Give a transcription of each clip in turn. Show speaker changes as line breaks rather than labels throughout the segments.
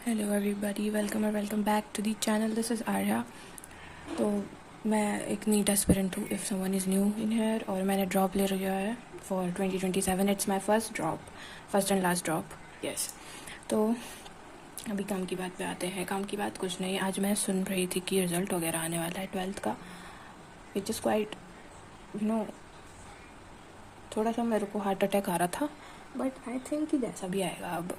Hello everybody, welcome back to the channel. This is Arya. तो मैं एक नीट एस्पिरेंट हूँ if someone is new in here, और मैंने ड्रॉप ले लिया है for 2027। It's my first drop, first and last drop. Yes. तो अभी काम की बात पे आते हैं। काम की बात कुछ नहीं, आज मैं सुन रही थी कि रिज़ल्ट वगैरह आने वाला है 12th का, विच इज़ क्वाइट थोड़ा सा मेरे को हार्ट अटैक आ रहा था, बट आई थिंक कि जैसा भी आएगा, अब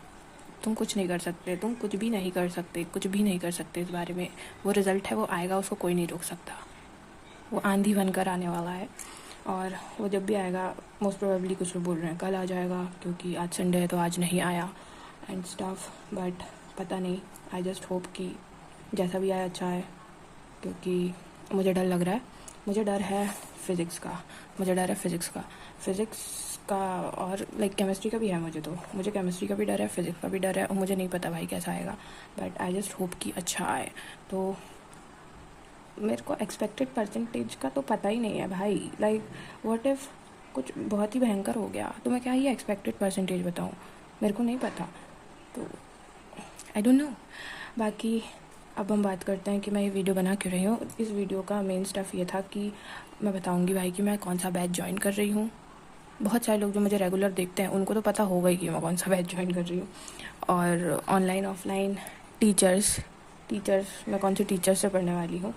तुम कुछ नहीं कर सकते, तुम कुछ भी नहीं कर सकते, कुछ भी नहीं कर सकते इस बारे में। वो रिज़ल्ट है, वो आएगा, उसको कोई नहीं रोक सकता। वो आंधी बनकर आने वाला है, और वो जब भी आएगा मोस्ट प्रोबेबली कुछ लोग बोल रहे हैं कल आ जाएगा, क्योंकि आज संडे है तो आज नहीं आया एंड स्टफ, बट पता नहीं। आई जस्ट होप कि जैसा भी आया अच्छा है, क्योंकि मुझे डर लग रहा है। मुझे डर है फिज़िक्स का, और लाइक केमिस्ट्री का भी है। मुझे केमिस्ट्री का भी डर है, फिज़िक्स का भी डर है, और मुझे नहीं पता भाई कैसा आएगा, बट आई जस्ट होप कि अच्छा आए। तो मेरे को एक्सपेक्टेड परसेंटेज का तो पता ही नहीं है भाई। लाइक व्हाट इफ़ कुछ बहुत ही भयंकर हो गया तो मैं क्या ही एक्सपेक्टेड परसेंटेज बताऊँ, मेरे को नहीं पता। तो आई डोंट नो। बाकी अब हम बात करते हैं कि मैं ये वीडियो बना क्यों रही हूँ। इस वीडियो का मेन स्टफ़ ये था कि मैं बताऊँगी भाई कि मैं कौन सा बैच ज्वाइन कर रही हूँ। बहुत सारे लोग जो मुझे रेगुलर देखते हैं उनको तो पता होगा ही कि मैं कौन सा बैच ज्वाइन कर रही हूँ। और ऑनलाइन ऑफलाइन टीचर्स मैं कौन से टीचर से पढ़ने वाली हूँ।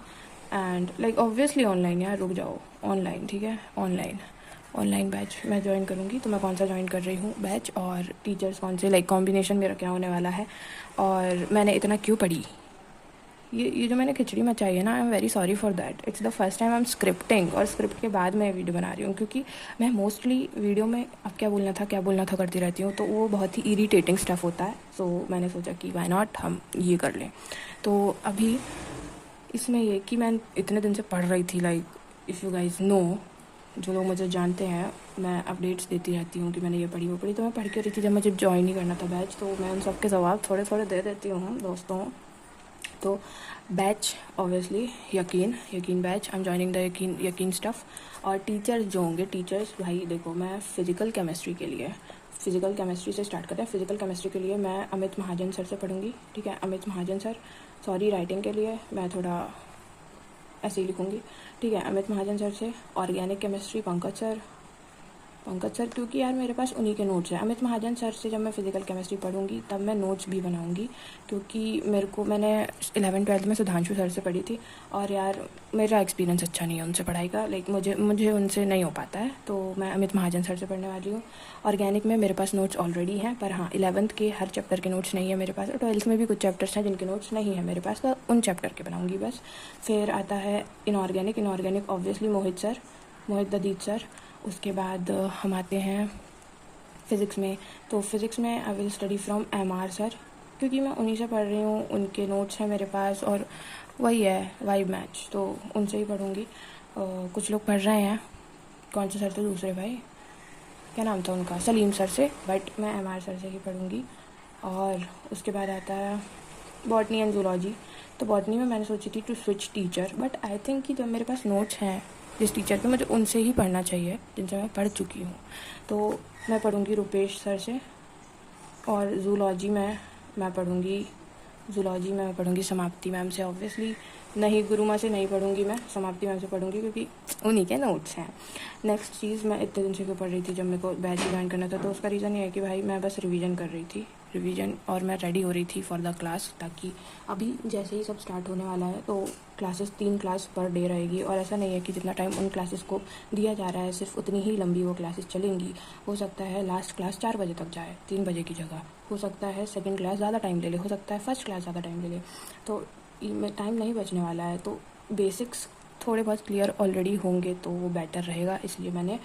एंड लाइक ऑब्वियसली ऑनलाइन, यार रुक जाओ, ऑनलाइन ठीक है, ऑनलाइन बैच मैं ज्वाइन करूँगी। तो मैं कौन सा ज्वाइन कर रही हूँ बैच, और टीचर्स कौन से, लाइक कॉम्बिनेशन मेरा क्या होने वाला है, और मैंने इतना क्यों पढ़ी। ये जो मैंने खिचड़ी मचाई है ना, I am very sorry for that. It's the first time I am scripting, और स्क्रिप्ट के बाद मैं वीडियो बना रही हूँ, क्योंकि मैं मोस्टली वीडियो में अब क्या बोलना था करती रहती हूँ, तो वो बहुत ही इरीटेटिंग स्टफ़ होता है। सो मैंने सोचा कि वाई नॉट हम ये कर लें। तो अभी इसमें ये कि मैं इतने दिन से पढ़ रही थी, like if you guys know, जो लोग मुझे जानते हैं, मैं अपडेट्स देती रहती हूँ कि मैंने ये पढ़ी वो पढ़ी। तो मैं पढ़ के रही थी जब मुझे ज्वाइन ही करना था बैच, तो मैं उन सबके जवाब थोड़े थोड़े दे देती हूँ दोस्तों। तो बैच ऑब्वियसली यकीन batch, I am joining the यकीन स्टफ़। और टीचर्स जो होंगे, टीचर्स भाई देखो, मैं फ़िज़िकल केमिस्ट्री से स्टार्ट करते हैं। फ़िज़िकल केमिस्ट्री के लिए मैं अमित महाजन सर से पढ़ूंगी, ठीक है। अमित महाजन सर, सॉरी राइटिंग के लिए मैं थोड़ा ऐसे ही लिखूँगी, ठीक है। अमित महाजन सर से। ऑर्गेनिक केमिस्ट्री पंकज सर, क्योंकि यार मेरे पास उन्हीं के नोट्स हैं। अमित महाजन सर से जब मैं फ़िज़िकल केमिस्ट्री पढ़ूंगी तब मैं नोट्स भी बनाऊंगी, क्योंकि मैंने 11th-12th में सुधांशु सर से पढ़ी थी, और यार मेरा एक्सपीरियंस अच्छा नहीं है उनसे पढ़ाई का। लाइक मुझे उनसे नहीं हो पाता है, तो मैं अमित महाजन सर से पढ़ने वाली हूँ। ऑर्गेनिक में मेरे पास नोट्स ऑलरेडी हैं, पर हाँ 11th के हर चैप्टर के नोट्स नहीं है मेरे पास, और 12th में भी कुछ चैप्टर्स हैं जिनके नोट्स नहीं है मेरे पास, तो उन चैप्टर के बनाऊँगी बस। फिर आता है इनऑर्गेनिक ऑब्वियसली मोहित ददीत सर। उसके बाद हम आते हैं फ़िज़िक्स में। तो फ़िज़िक्स में I will study from MR sir, क्योंकि मैं उन्हीं से पढ़ रही हूँ, उनके नोट्स हैं मेरे पास, और वही है वाइब मैच, तो उनसे ही पढ़ूँगी। कुछ लोग पढ़ रहे हैं, कौन से सर थे दूसरे भाई, क्या नाम था उनका, सलीम सर से, बट मैं MR सर से ही पढ़ूँगी। और उसके बाद आता है बॉटनी एंड जूलॉजी। तो बॉटनी में मैंने सोची थी to switch teacher, but I think कि जब मेरे पास नोट्स हैं जिस टीचर पे, मुझे उनसे ही पढ़ना चाहिए जिनसे मैं पढ़ चुकी हूँ। तो मैं पढ़ूँगी रुपेश सर से। और जूलॉजी में मैं पढ़ूँगी समाप्ति मैम से। ऑब्वियसली नहीं, गुरुमा से नहीं पढ़ूँगी, मैं समाप्ति मैम से पढ़ूँगी, क्योंकि उन्हीं के नोट्स हैं। नेक्स्ट चीज़, मैं इतने दिन से क्यों पढ़ रही थी जब मेरे को बैच ज्वाइन करना था, तो उसका रीज़न ये है कि भाई मैं बस रिवीजन कर रही थी, और मैं रेडी हो रही थी फॉर द क्लास, ताकि अभी जैसे ही सब स्टार्ट होने वाला है तो क्लासेस 3 क्लास पर डे रहेगी। और ऐसा नहीं है कि जितना टाइम उन क्लासेस को दिया जा रहा है सिर्फ उतनी ही लंबी वो क्लासेस चलेंगी। हो सकता है लास्ट क्लास 4 बजे तक जाए 3 बजे की जगह, हो सकता है सेकंड क्लास ज़्यादा टाइम ले ले, हो सकता है फर्स्ट क्लास ज़्यादा टाइम ले ले। तो टाइम नहीं बचने वाला है, तो बेसिक्स थोड़े बहुत क्लियर ऑलरेडी होंगे तो वो बेटर रहेगा। इसलिए मैंने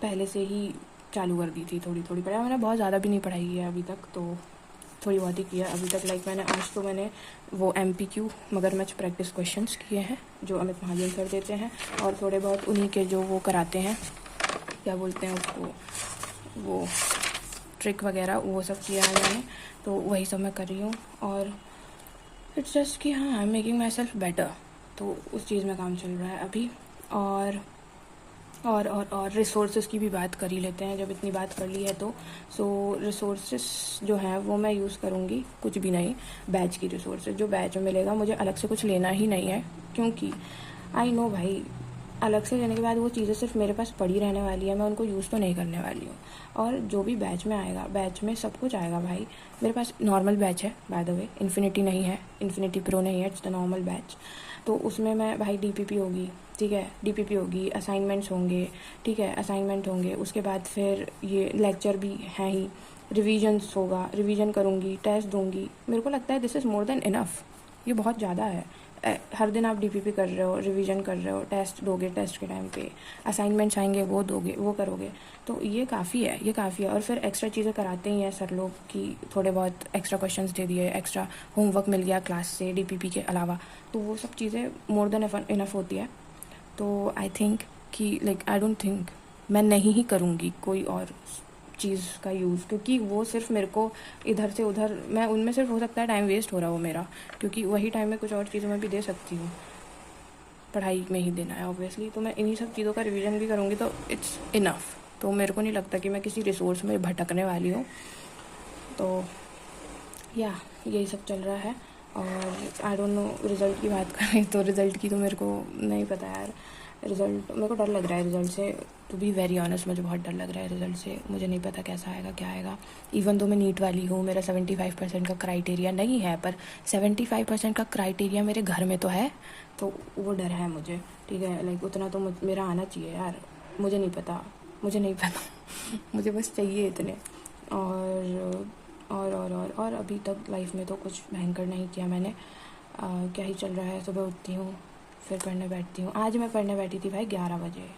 पहले से ही चालू कर दी थी थोड़ी थोड़ी पढ़ाई। मैंने बहुत ज़्यादा भी नहीं पढ़ाई है अभी तक, तो थोड़ी बहुत ही किया अभी तक। लाइक मैंने वो MPQ मगरमच्छ प्रैक्टिस क्वेश्चंस किए हैं जो अमित महाजन सर देते हैं, और थोड़े बहुत उन्हीं के जो वो कराते हैं, क्या बोलते हैं उसको, वो ट्रिक वगैरह, वो सब किया है मैंने। तो वही सब मैं कर रही हूँ, और इट्स जस्ट कि हाँ I am making my self better. तो उस चीज़ में काम चल रहा है अभी। और और रिसोर्सेज की भी बात कर ही लेते हैं, जब इतनी बात कर ली है तो। सो रिसोर्सेज जो हैं वो मैं यूज़ करूँगी कुछ भी नहीं, बैच की रिसोर्सेज। जो बैच में मिलेगा मुझे अलग से कुछ लेना ही नहीं है, क्योंकि आई नो भाई अलग से लेने के बाद वो चीज़ें सिर्फ मेरे पास पड़ी रहने वाली है, मैं उनको यूज़ तो नहीं करने वाली हूँ। और जो भी बैच में आएगा, बैच में सब कुछ आएगा भाई। मेरे पास नॉर्मल बैच है बाय द वे, इन्फिनिटी नहीं है, इन्फिनिटी प्रो नहीं है, इट्स द नॉर्मल बैच। तो उसमें मैं भाई डीपीपी होगी, ठीक है, डीपीपी होगी, असाइनमेंट्स होंगे, ठीक है, असाइनमेंट होंगे, उसके बाद फिर ये लेक्चर भी हैं ही, रिविजन्स होगा, रिवीजन करूँगी, टेस्ट दूँगी। मेरे को लगता है this is more than enough, ये बहुत ज़्यादा है। हर दिन आप डीपीपी कर रहे हो, रिवीजन कर रहे हो, टेस्ट दोगे, टेस्ट के टाइम पे असाइनमेंट्स आएंगे, वो दोगे, वो करोगे, तो ये काफ़ी है, ये काफ़ी है। और फिर एक्स्ट्रा चीज़ें कराते ही हैं सर लोग कि थोड़े बहुत एक्स्ट्रा क्वेश्चंस दे दिए, एक्स्ट्रा होमवर्क मिल गया क्लास से डीपीपी के अलावा, तो वो सब चीज़ें मोर देन इनफ होती है। तो आई थिंक कि लाइक आई डोंट थिंक मैं नहीं ही करूँगी कोई और चीज़ का यूज़, क्योंकि वो सिर्फ मेरे को इधर से उधर, मैं उनमें सिर्फ हो सकता है टाइम वेस्ट हो रहा हो मेरा, क्योंकि वही टाइम मैं कुछ और चीज़ों में भी दे सकती हूँ, पढ़ाई में ही देना है ऑब्वियसली। तो मैं इन्हीं सब चीज़ों का रिवीजन भी करूँगी तो इट्स इनफ। तो मेरे को नहीं लगता कि मैं किसी रिसोर्स में भटकने वाली हूँ। तो या यही सब चल रहा है। और आई डोंट नो, रिज़ल्ट की बात करें तो रिज़ल्ट की तो मेरे को नहीं पता यार। रिज़ल्ट मेरे को डर लग रहा है रिज़ल्ट से, टू बी वेरी ऑनेस्ट मुझे बहुत डर लग रहा है रिज़ल्ट से। मुझे नहीं पता कैसा आएगा, क्या आएगा। इवन दो मैं नीट वाली हूँ, मेरा 75% का क्राइटेरिया नहीं है, पर 75% का क्राइटेरिया मेरे घर में तो है, तो वो डर है मुझे, ठीक है। लाइक उतना तो मेरा आना चाहिए यार। मुझे नहीं पता मुझे बस चाहिए इतने। और अभी तक लाइफ में तो कुछ भयंकर नहीं किया मैंने। क्या ही चल रहा है, सुबह उठती हूँ, फिर पढ़ने बैठती हूँ। आज मैं पढ़ने बैठी थी भाई 11 बजे।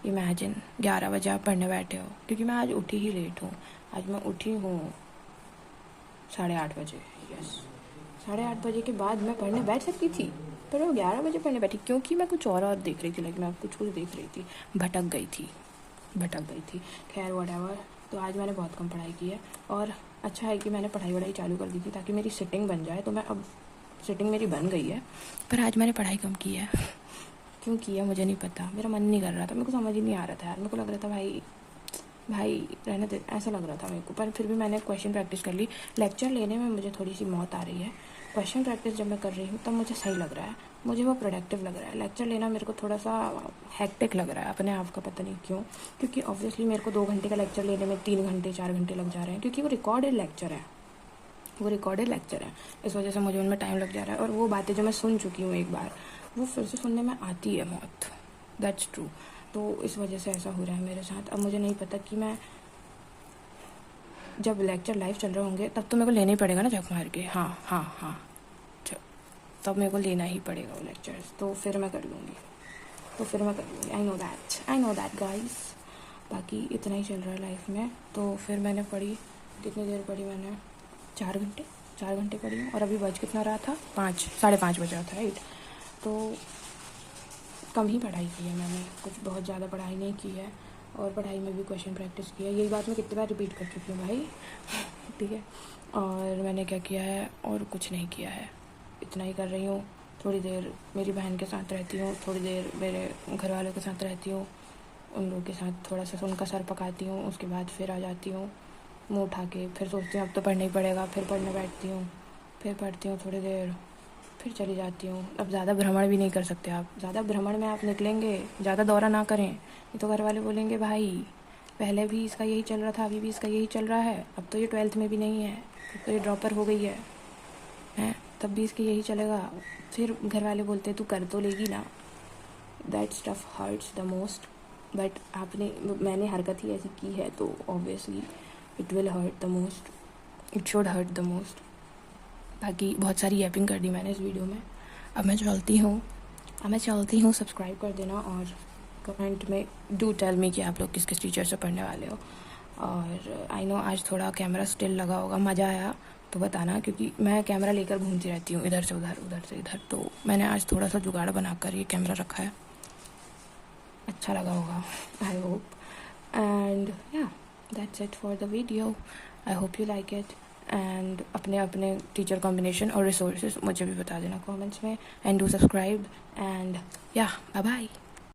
इमेजिन 11 बजे आप पढ़ने बैठे हो, क्योंकि मैं आज उठी ही लेट हूँ। आज मैं उठी हूँ 8:30 बजे, यस 8:30 बजे के बाद मैं पढ़ने बैठ सकती थी, पर वो 11 बजे पढ़ने बैठी, क्योंकि मैं कुछ और देख रही थी। लाइक मैं कुछ देख रही थी, भटक गई थी। खैर व्हाटएवर। तो आज मैंने बहुत कम पढ़ाई की है, और अच्छा है कि मैंने पढ़ाई चालू कर दी थी ताकि मेरी सिटिंग बन जाए। तो मैं अब सिटिंग मेरी बन गई है, पर आज मैंने पढ़ाई कम की है। क्यों किया मुझे नहीं पता, मेरा मन नहीं कर रहा था, मेरे को समझ ही नहीं आ रहा था यार। मेरे को लग रहा था भाई रहने दे, ऐसा लग रहा था मेरे को। पर फिर भी मैंने क्वेश्चन प्रैक्टिस कर ली। लेक्चर लेने में मुझे थोड़ी सी मौत आ रही है, क्वेश्चन प्रैक्टिस जब मैं कर रही हूँ तब मुझे सही लग रहा है, मुझे वो प्रोडक्टिव लग रहा है। लेक्चर लेना मेरे को थोड़ा सा हैक्टिक लग रहा है अपने आप का, पता नहीं क्यों। क्योंकि ऑब्वियसली मेरे को 2 घंटे का लेक्चर लेने में 3 घंटे 4 घंटे लग जा रहे हैं, क्योंकि वो रिकॉर्डेड लेक्चर है। इस वजह से मुझे उनमें टाइम लग जा रहा है। और वो बातें जो मैं सुन चुकी हूँ एक बार, वो फिर से सुनने में आती है मौत, दैट्स ट्रू। तो इस वजह से ऐसा हो रहा है मेरे साथ। अब मुझे नहीं पता कि मैं जब लेक्चर लाइव चल रहे होंगे तब तो मेरे को लेना ही पड़ेगा ना झक मार के। हाँ, तब मेरे को लेना ही पड़ेगा वो लेक्चर्स, तो फिर मैं कर लूँगी। I know that guys. बाकी इतना ही चल रहा है लाइफ में। तो फिर मैंने पढ़ी, कितनी देर पढ़ी मैंने, 4 घंटे पढ़ी हूँ। और अभी बज कितना रहा था, 5:30 बज रहा था, राइट। तो कम ही पढ़ाई की है मैंने, कुछ बहुत ज़्यादा पढ़ाई नहीं की है। और पढ़ाई में भी क्वेश्चन प्रैक्टिस किया है, यही बात मैं कितनी बार रिपीट कर चुकी हूँ भाई, ठीक है। और मैंने क्या किया है, और कुछ नहीं किया है, इतना ही कर रही हूँ। थोड़ी देर मेरी बहन के साथ रहती हूँ, थोड़ी देर मेरे घर वालों के साथ रहती हूँ, उन लोगों के साथ थोड़ा सा उनका सर पकाती हूँ। उसके बाद फिर आ जाती हूँ मुँह उठा के, फिर सोचती हूँ अब तो पढ़ना ही पड़ेगा, फिर पढ़ने बैठती हूँ, फिर पढ़ती हूँ थोड़ी देर, फिर चली जाती हूँ। अब ज़्यादा भ्रमण भी नहीं कर सकते आप, ज़्यादा भ्रमण में आप निकलेंगे, ज़्यादा दौरा ना करें, ये तो घर वाले बोलेंगे भाई पहले भी इसका यही चल रहा था, अभी भी इसका यही चल रहा है, अब तो ये 12th में भी नहीं है, अब तो ये ड्रॉपर हो गई है, तब भी इसके यही चलेगा। फिर घर वाले बोलते तू कर तो लेगी ना। That stuff hurts the most. But मैंने हरकत ही ऐसी की है, तो obviously it will hurt the most, it should hurt the most. बाकी बहुत सारी ऐपिंग कर दी मैंने इस वीडियो में। अब मैं चलती हूँ। सब्सक्राइब कर देना, और कमेंट में डू टेल मी कि आप लोग किस किस टीचर से पढ़ने वाले हो। और आई नो आज थोड़ा कैमरा स्टिल लगा होगा, मज़ा आया तो बताना, क्योंकि मैं कैमरा लेकर घूमती रहती हूँ इधर से उधर। तो मैंने आज थोड़ा सा जुगाड़ बनाकर ये कैमरा रखा है, अच्छा लगा होगा, आई होप। एंड या that's it for the video, I hope you like it. And अपने टीचर कॉम्बिनेशन और रिसोर्सेज मुझे भी बता देना कमेंट्स में, एंड डू सब्सक्राइब, एंड या बाय बाय।